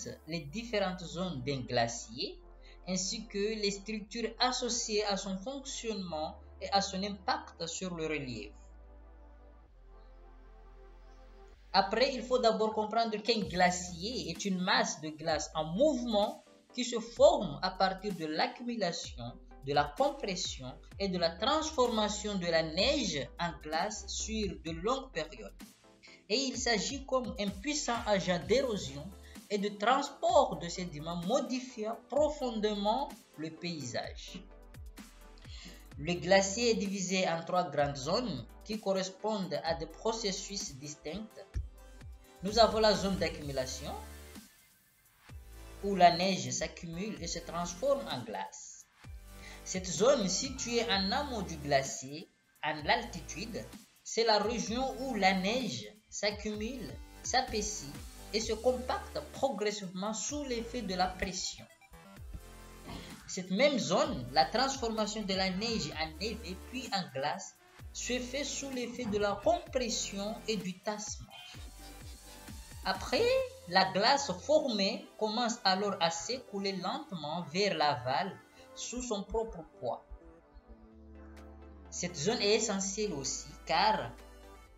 connaissent les différentes zones d'un glacier, ainsi que les structures associées à son fonctionnement et à son impact sur le relief. Après, il faut d'abord comprendre qu'un glacier est une masse de glace en mouvement qui se forme à partir de l'accumulation, de la compression et de la transformation de la neige en glace sur de longues périodes. Et il s'agit comme un puissant agent d'érosion et de transport de sédiments modifiant profondément le paysage. Le glacier est divisé en 3 grandes zones qui correspondent à des processus distincts. Nous avons la zone d'accumulation, où la neige s'accumule et se transforme en glace. Cette zone située en amont du glacier, en altitude, c'est la région où la neige s'accumule, s'épaissit et se compacte progressivement sous l'effet de la pression. Cette même zone, la transformation de la neige en neve puis en glace, se fait sous l'effet de la compression et du tassement. Après, la glace formée commence alors à s'écouler lentement vers l'aval sous son propre poids. Cette zone est essentielle aussi car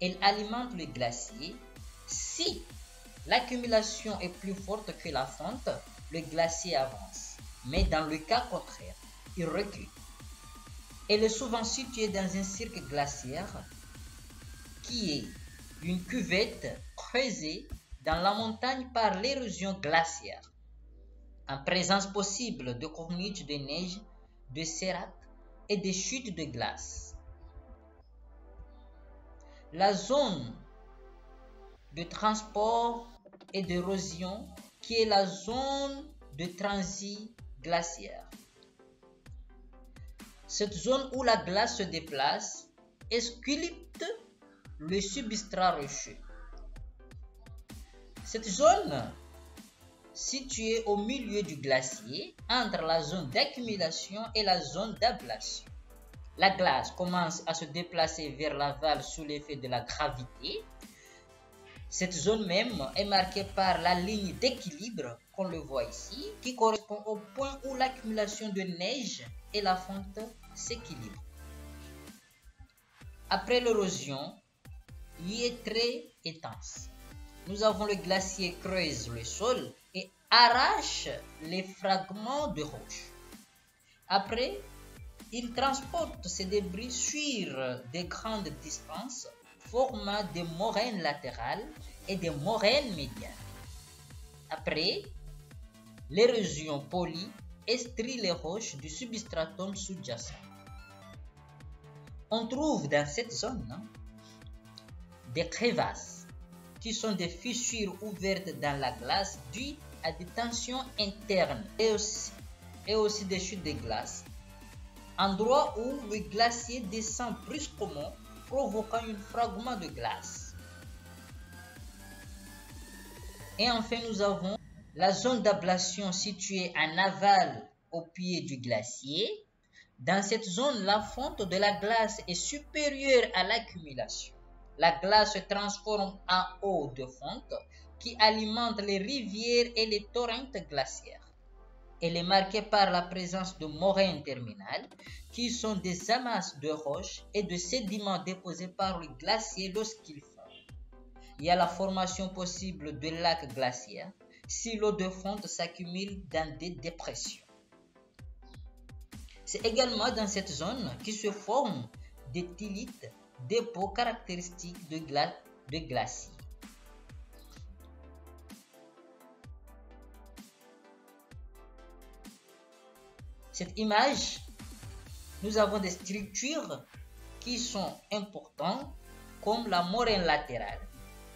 elle alimente le glacier. Si l'accumulation est plus forte que la fonte, le glacier avance. Mais dans le cas contraire, il recule. Elle est souvent située dans un cirque glaciaire qui est une cuvette creusée dans la montagne par l'érosion glaciaire, en présence possible de corniches de neige, de sérates et de chutes de glace. La zone de transport et d'érosion qui est la zone de transit glaciaire. Cette zone où la glace se déplace sculpte le substrat rocheux. Cette zone, située au milieu du glacier, entre la zone d'accumulation et la zone d'ablation. La glace commence à se déplacer vers l'aval sous l'effet de la gravité. Cette zone même est marquée par la ligne d'équilibre, qu'on le voit ici, qui correspond au point où l'accumulation de neige et la fonte s'équilibrent. Après l'érosion, il est très intense. Nous avons le glacier creuse le sol et arrache les fragments de roche. Après, il transporte ces débris sur des grandes distances, formant des moraines latérales et des moraines médianes. Après, l'érosion polie estrie les roches du substratum sous-jacent. On trouve dans cette zone des crevasses qui sont des fissures ouvertes dans la glace dues à des tensions internes et aussi des chutes de glace, endroit où le glacier descend brusquement, provoquant un fragment de glace. Et enfin, nous avons la zone d'ablation située en aval au pied du glacier. Dans cette zone, la fonte de la glace est supérieure à l'accumulation. La glace se transforme en eau de fonte qui alimente les rivières et les torrents glaciaires. Elle est marquée par la présence de moraines terminales qui sont des amasses de roches et de sédiments déposés par le glacier lorsqu'il fond. Il y a la formation possible de lacs glaciaires si l'eau de fonte s'accumule dans des dépressions. C'est également dans cette zone qui se forment des thyllites, dépôts caractéristiques de glaciers. Cette image, nous avons des structures qui sont importantes comme la moraine latérale,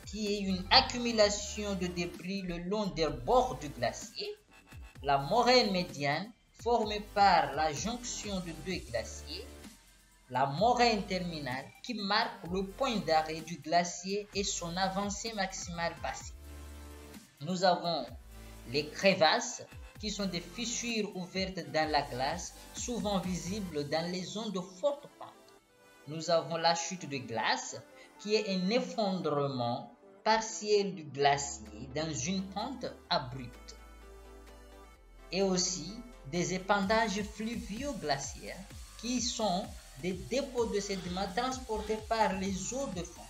qui est une accumulation de débris le long des bords du glacier, la moraine médiane formée par la jonction de deux glaciers, la moraine terminale qui marque le point d'arrêt du glacier et son avancée maximale passée. Nous avons les crevasses qui sont des fissures ouvertes dans la glace, souvent visibles dans les zones de forte pente. Nous avons la chute de glace qui est un effondrement partiel du glacier dans une pente abrupte. et aussi des épandages fluvio-glaciaires qui sont des dépôts de sédiments transportés par les eaux de fond.